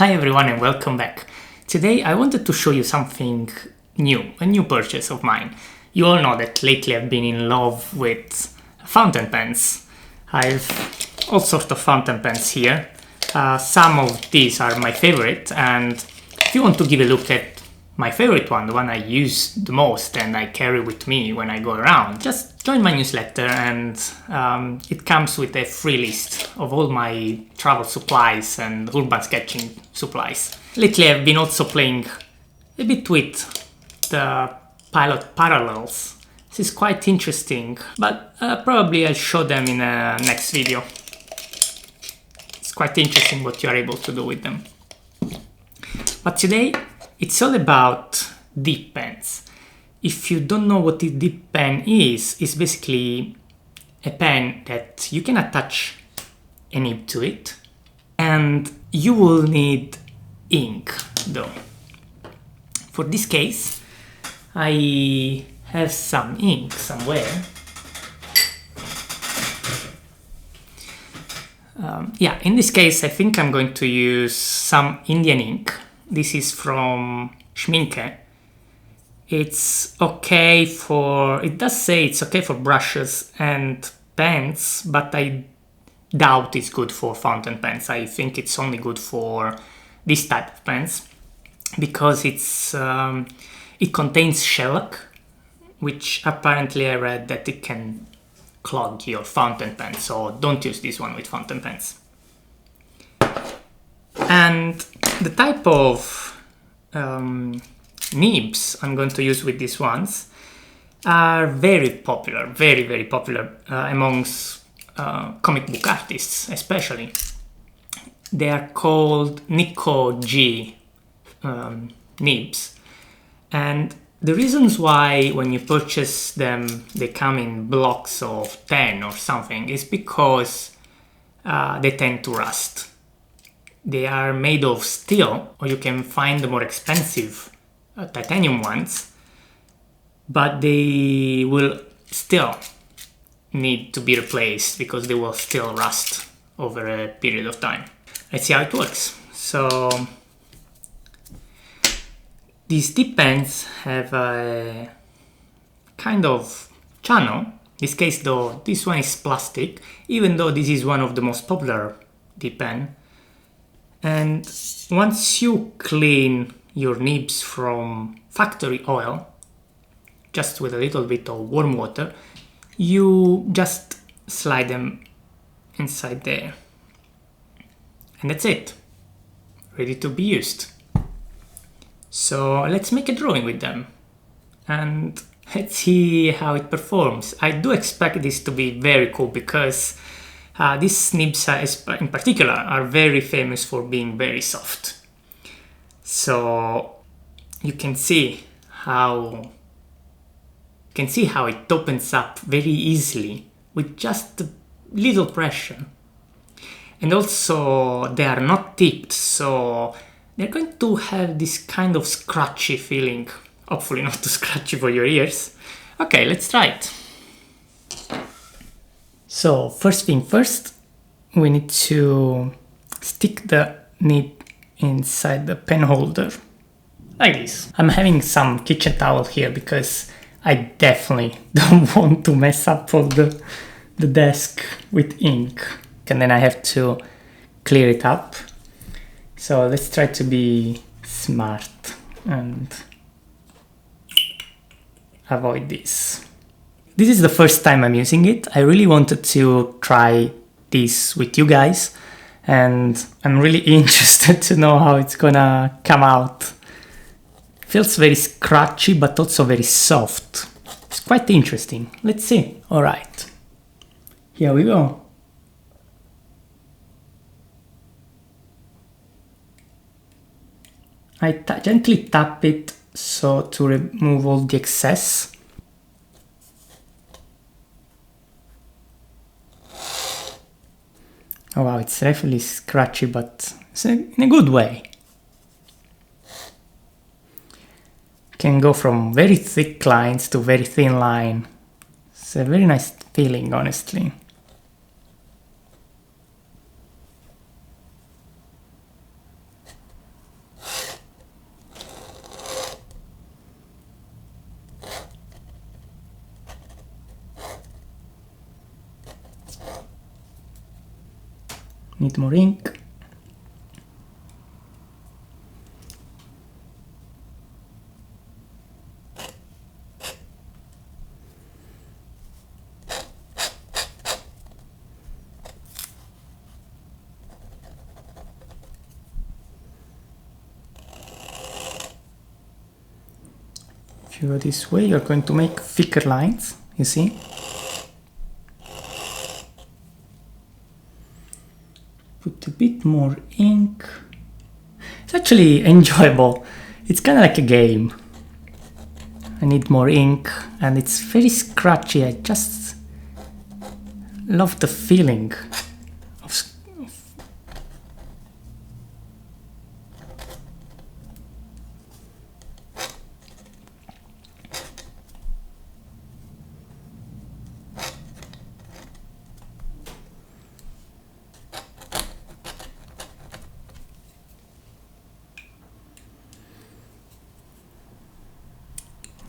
Hi everyone and welcome back. Today I wanted to show you something new, a new purchase of mine. You all know that lately I've been in love with fountain pens. I've all sorts of fountain pens here. Some of these are my favorite, and if you want to give a look at my favorite one, the one I use the most and I carry with me when I go around, just join my newsletter and it comes with a free list of all my travel supplies and urban sketching supplies. Lately I've been also playing a bit with the pilot parallels. This is quite interesting, but probably I'll show them in a next video. It's quite interesting what you're able to do with them. But today it's all about dip pens. If you don't know what a dip pen is, it's basically a pen that you can attach a nib to it, and you will need ink though. For this case, I have some ink somewhere. In this case I think I'm going to use some Indian ink. This is from Schminke. It's okay for, it does say it's okay for brushes and pens, but I doubt it's good for fountain pens. I think it's only good for this type of pens because it contains shellac, which apparently I read that it can clog your fountain pen, so don't use this one with fountain pens. And the type of nibs I'm going to use with these ones are very popular, very popular amongst comic book artists especially. They are called Nico G nibs, and the reasons why when you purchase them they come in blocks of 10 or something is because they tend to rust. They are made of steel, or you can find the more expensive titanium ones, but they will still need to be replaced because they will still rust over a period of time. Let's see how it works. So these dip pens have a kind of channel. In this case though, this one is plastic, even though this is one of the most popular dip pen. And once you clean your nibs from factory oil, just with a little bit of warm water, you just slide them inside there. And that's it. Ready to be used. So let's make a drawing with them and let's see how it performs. I do expect this to be very cool because these nibs in particular are very famous for being very soft. So you can see how it opens up very easily with just a little pressure. And also they are not tipped, so they're going to have this kind of scratchy feeling. Hopefully not too scratchy for your ears. Okay, let's try it. So first thing first, we need to stick the nib inside the pen holder, like this. I'm having some kitchen towel here because I definitely don't want to mess up all the desk with ink. And then I have to clear it up. So let's try to be smart and avoid this. This is the first time I'm using it. I really wanted to try this with you guys, and I'm really interested to know how it's gonna come out. Feels very scratchy but also very soft. It's quite interesting. Let's see. Alright, here we go. I gently tap it so to remove all the excess. Oh wow, it's definitely scratchy, but it's in a good way. Can go from very thick lines to very thin line. It's a very nice feeling, honestly. Need more ink. If you go this way, you're going to make thicker lines, you see? Put a bit more ink. It's actually enjoyable. It's kind of like a game. I need more ink, and it's very scratchy. I just love the feeling of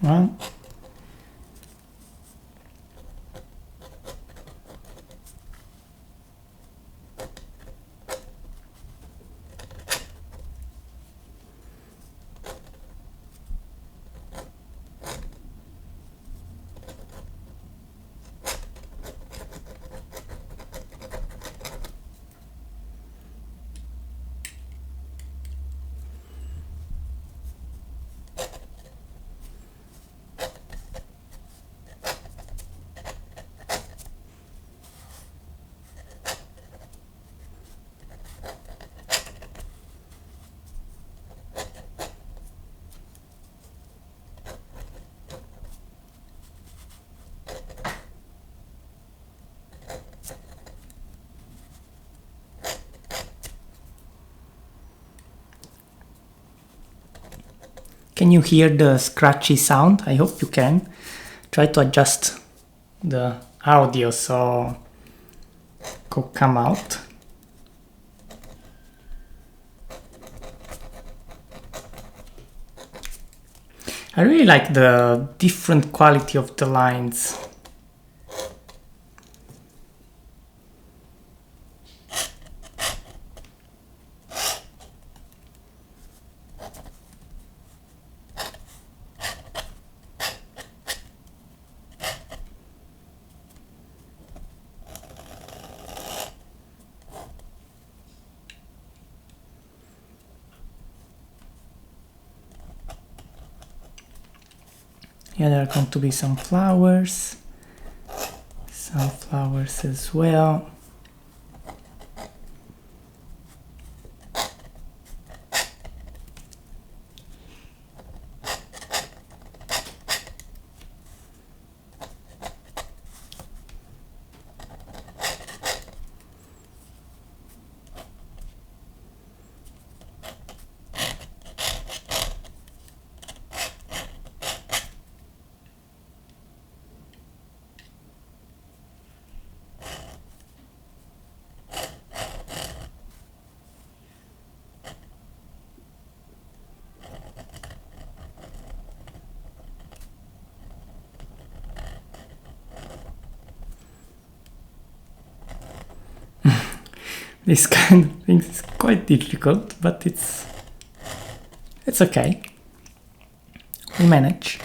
well, can you hear the scratchy sound? I hope you can. Try to adjust the audio so it could come out. I really like the different quality of the lines. Here there are going to be some flowers as well. This kind of thing is quite difficult, but it's okay. We manage.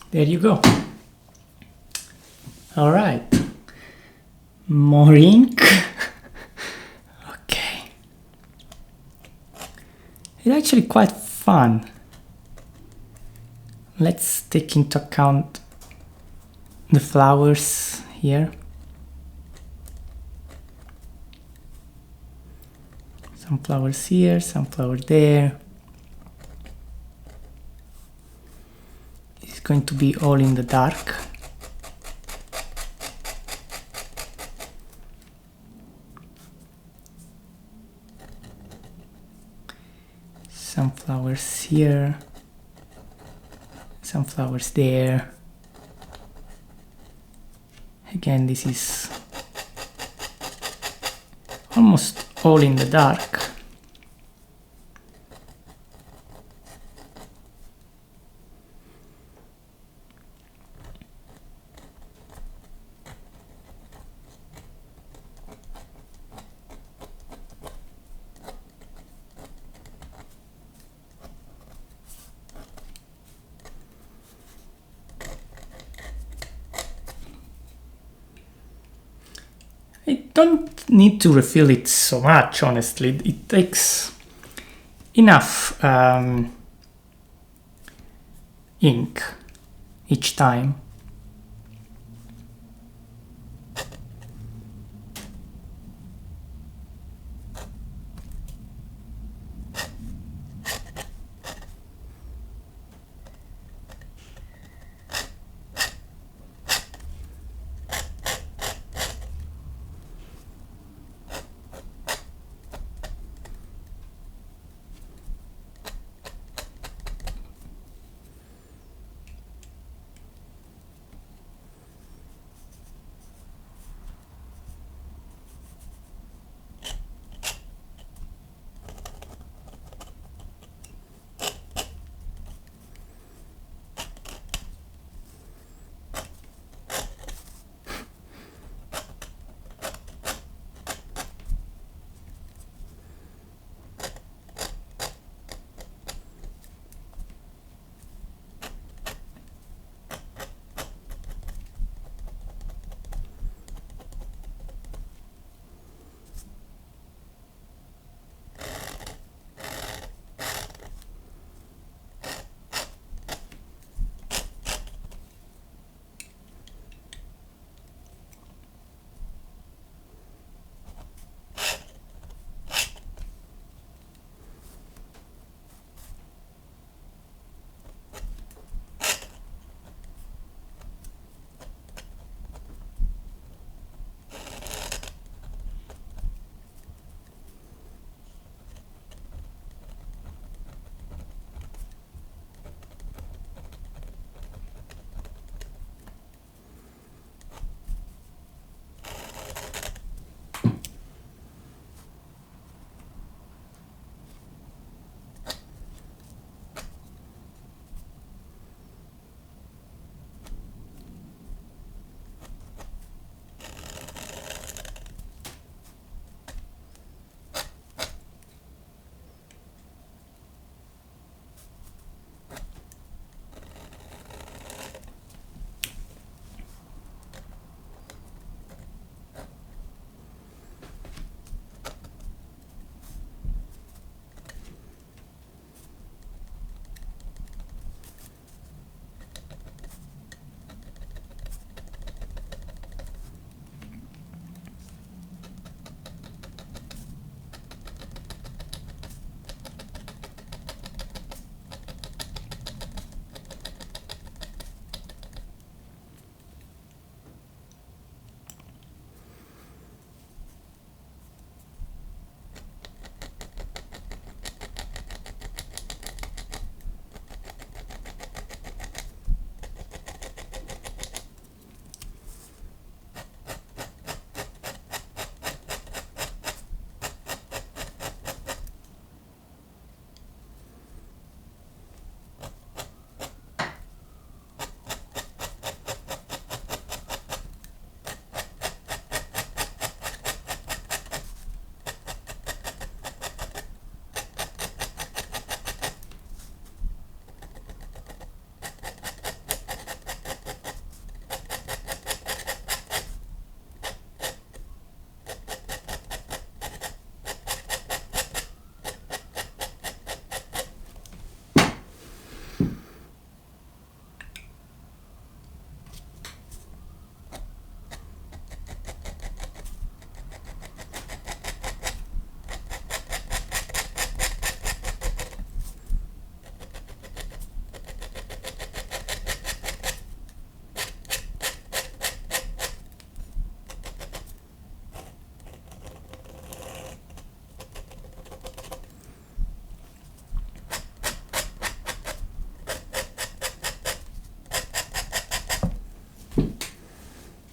There you go. All right. More ink. Okay. It's actually quite fun. Let's take into account the flowers here. Some flowers here, some flowers there. It's going to be all in the dark. Some flowers here, some flowers there. Again, this is almost all in the dark. I don't need to refill it so much, honestly. It takes enough ink each time.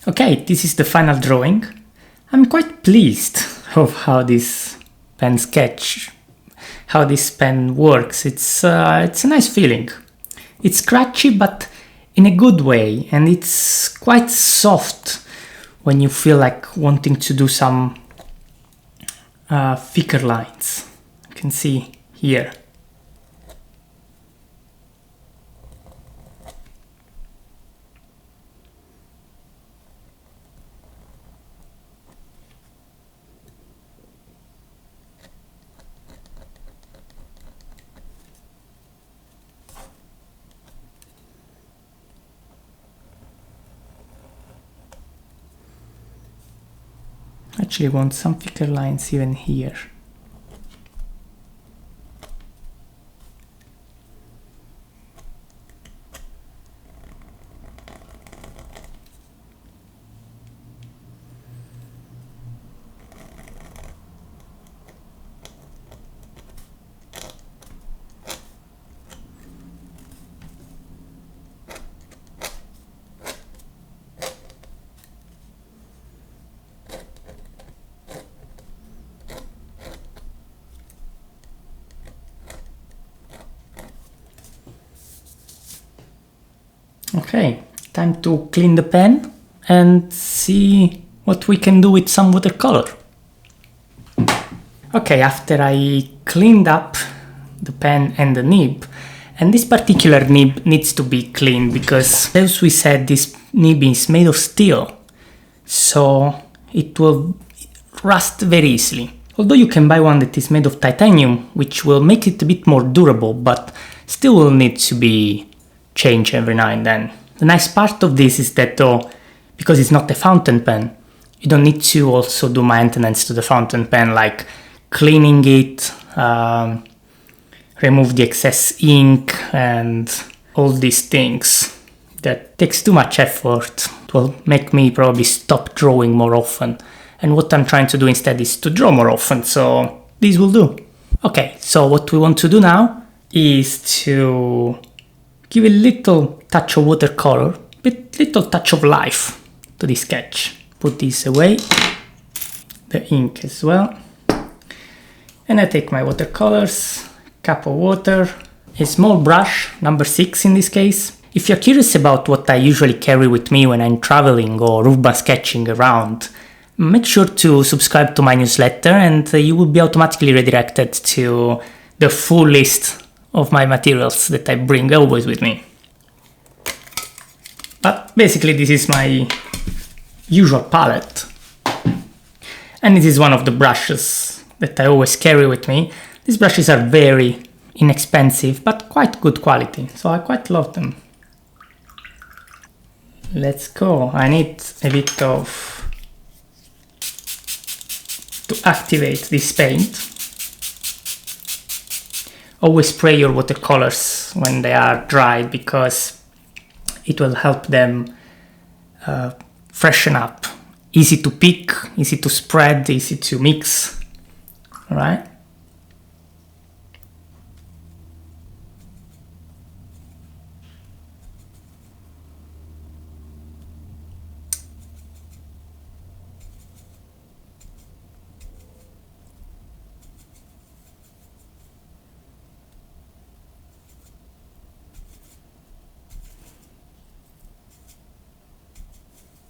Okay, this is the final drawing. I'm quite pleased of how this pen works. It's a nice feeling. It's scratchy, but in a good way, and it's quite soft when you feel like wanting to do some thicker lines. You can see here. Actually want some thicker lines even here. Okay, time to clean the pen and see what we can do with some watercolor. Okay, after I cleaned up the pen and the nib, and this particular nib needs to be cleaned because, as we said, this nib is made of steel, so it will rust very easily. Although you can buy one that is made of titanium, which will make it a bit more durable, but still will need to be changed every now and then. The nice part of this is that, though, because it's not a fountain pen, you don't need to also do maintenance to the fountain pen, like cleaning it, remove the excess ink and all these things. That takes too much effort. It will make me probably stop drawing more often. And what I'm trying to do instead is to draw more often, so this will do. Okay, so what we want to do now is to give a little touch of watercolor, little touch of life to this sketch. Put this away, the ink as well. And I take my watercolors, cup of water, a small brush, number 6 in this case. If you're curious about what I usually carry with me when I'm traveling or urban sketching around, make sure to subscribe to my newsletter and you will be automatically redirected to the full list of my materials that I bring always with me. But basically this is my usual palette. And it is one of the brushes that I always carry with me. These brushes are very inexpensive but quite good quality, so I quite love them. Let's go. I need a bit of to activate this paint. Always spray your watercolors when they are dried because it will help them freshen up. Easy to pick, easy to spread, easy to mix. All right.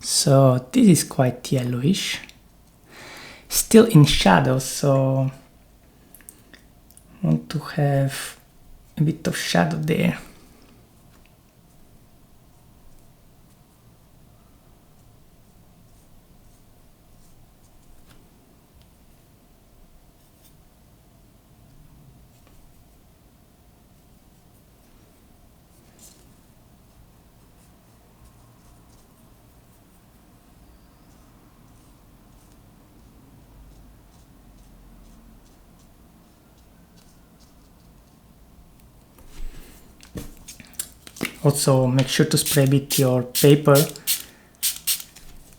So this is quite yellowish, still in shadow, so I want to have a bit of shadow there. Also make sure to spray a bit your paper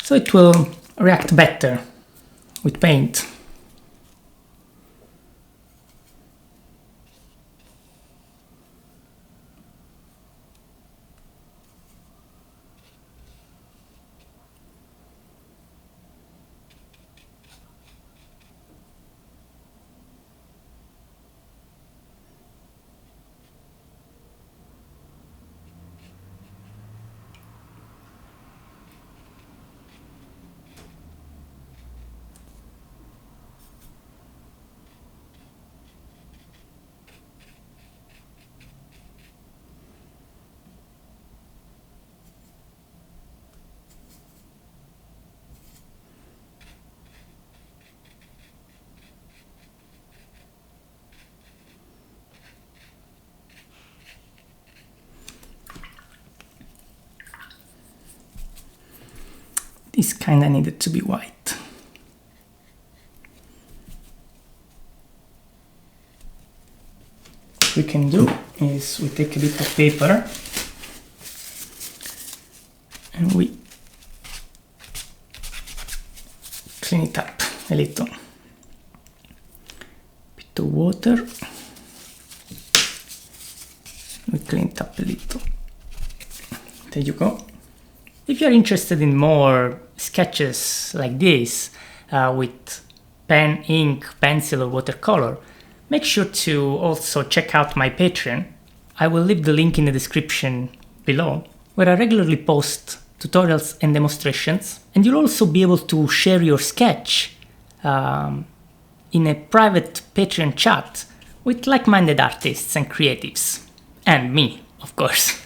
so it will react better with paint. this kinda needed to be white. What we can do is we take a bit of paper and we clean it up a little. Bit of water. We clean it up a little. There you go. If you're interested in more sketches like this with pen, ink, pencil or watercolor, make sure to also check out my Patreon. I will leave the link in the description below, where I regularly post tutorials and demonstrations, and you'll also be able to share your sketch in a private Patreon chat with like-minded artists and creatives. And me, of course.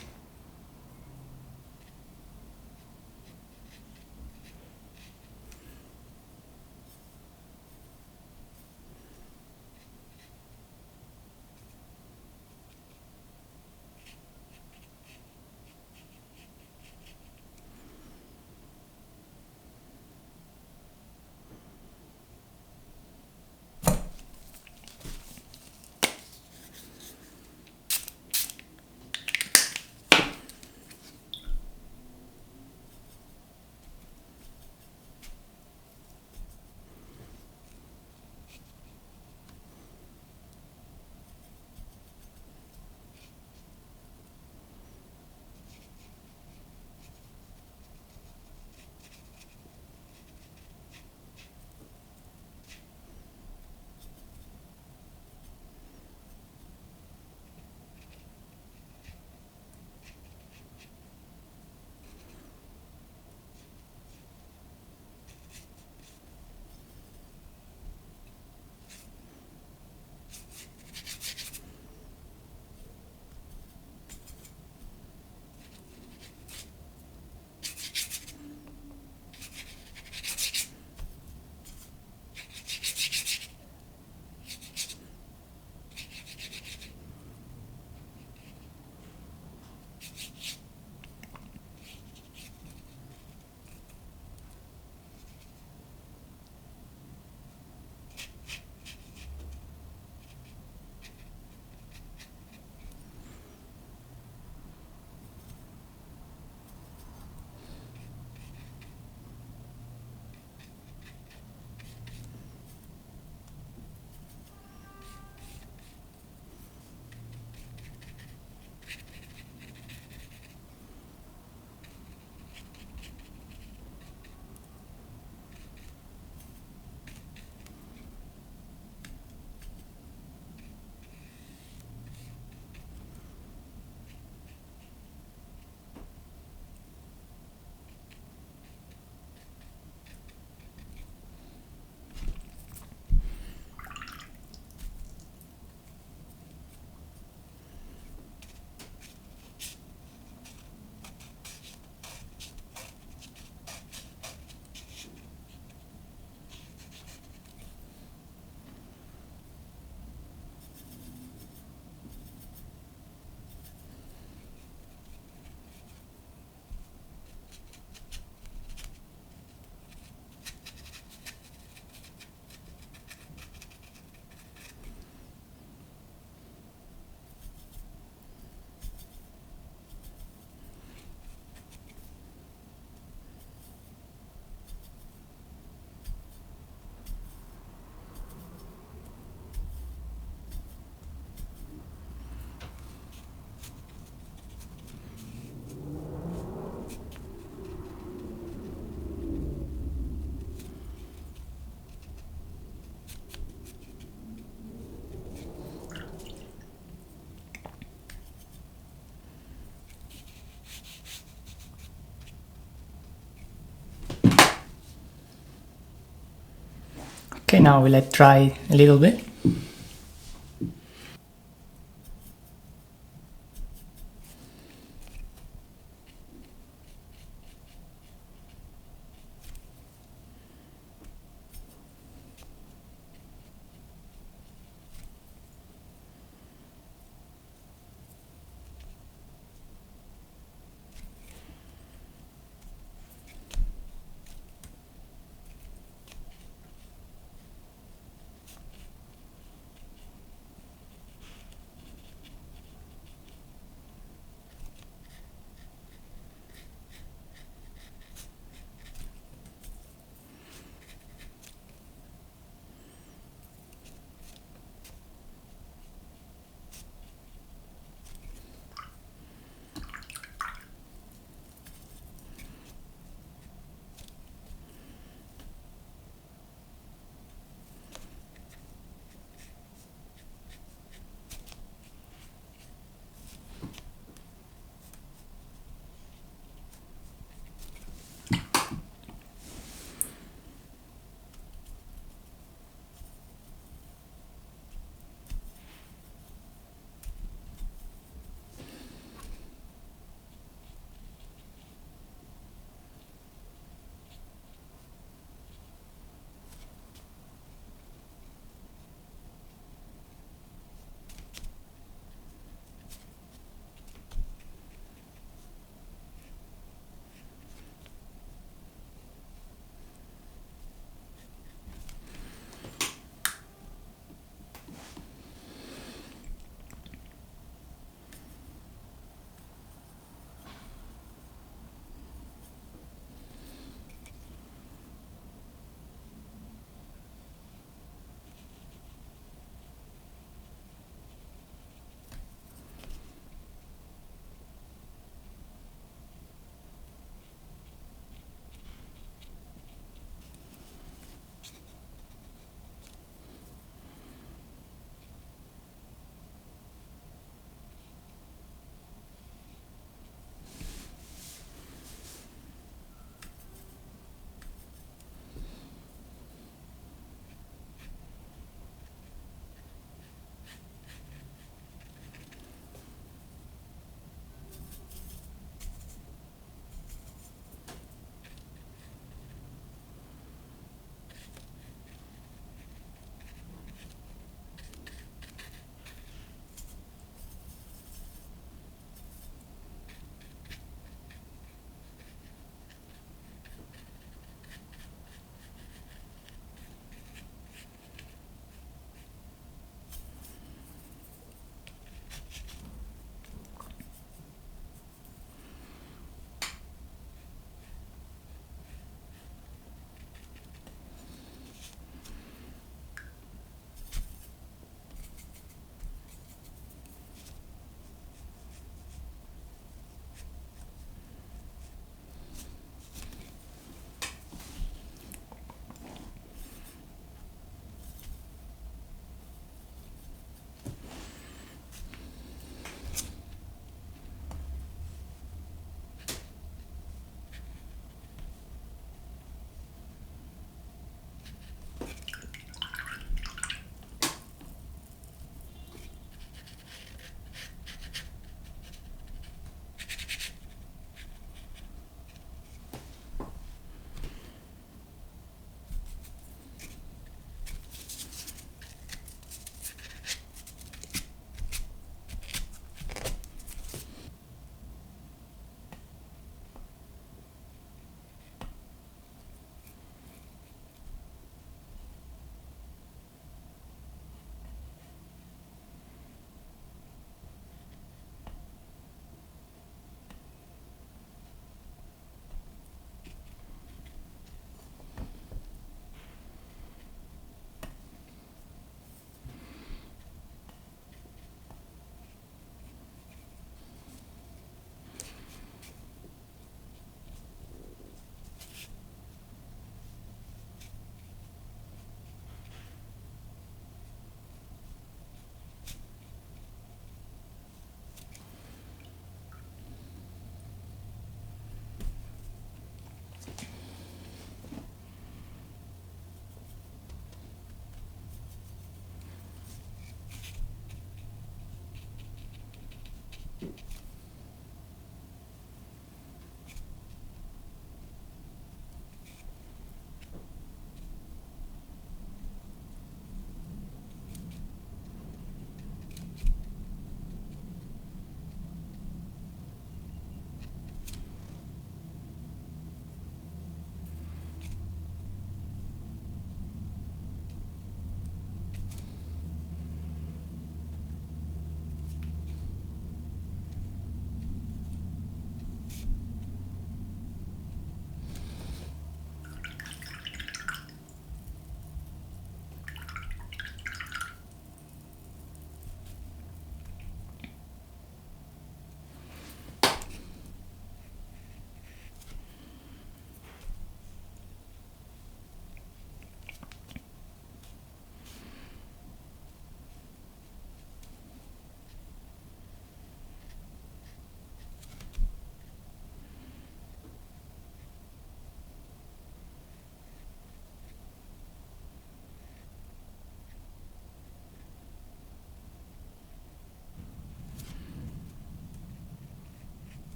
Okay, now we let dry a little bit.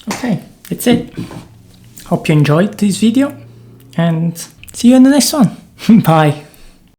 Okay, that's it. Hope you enjoyed this video and see you in the next one. Bye.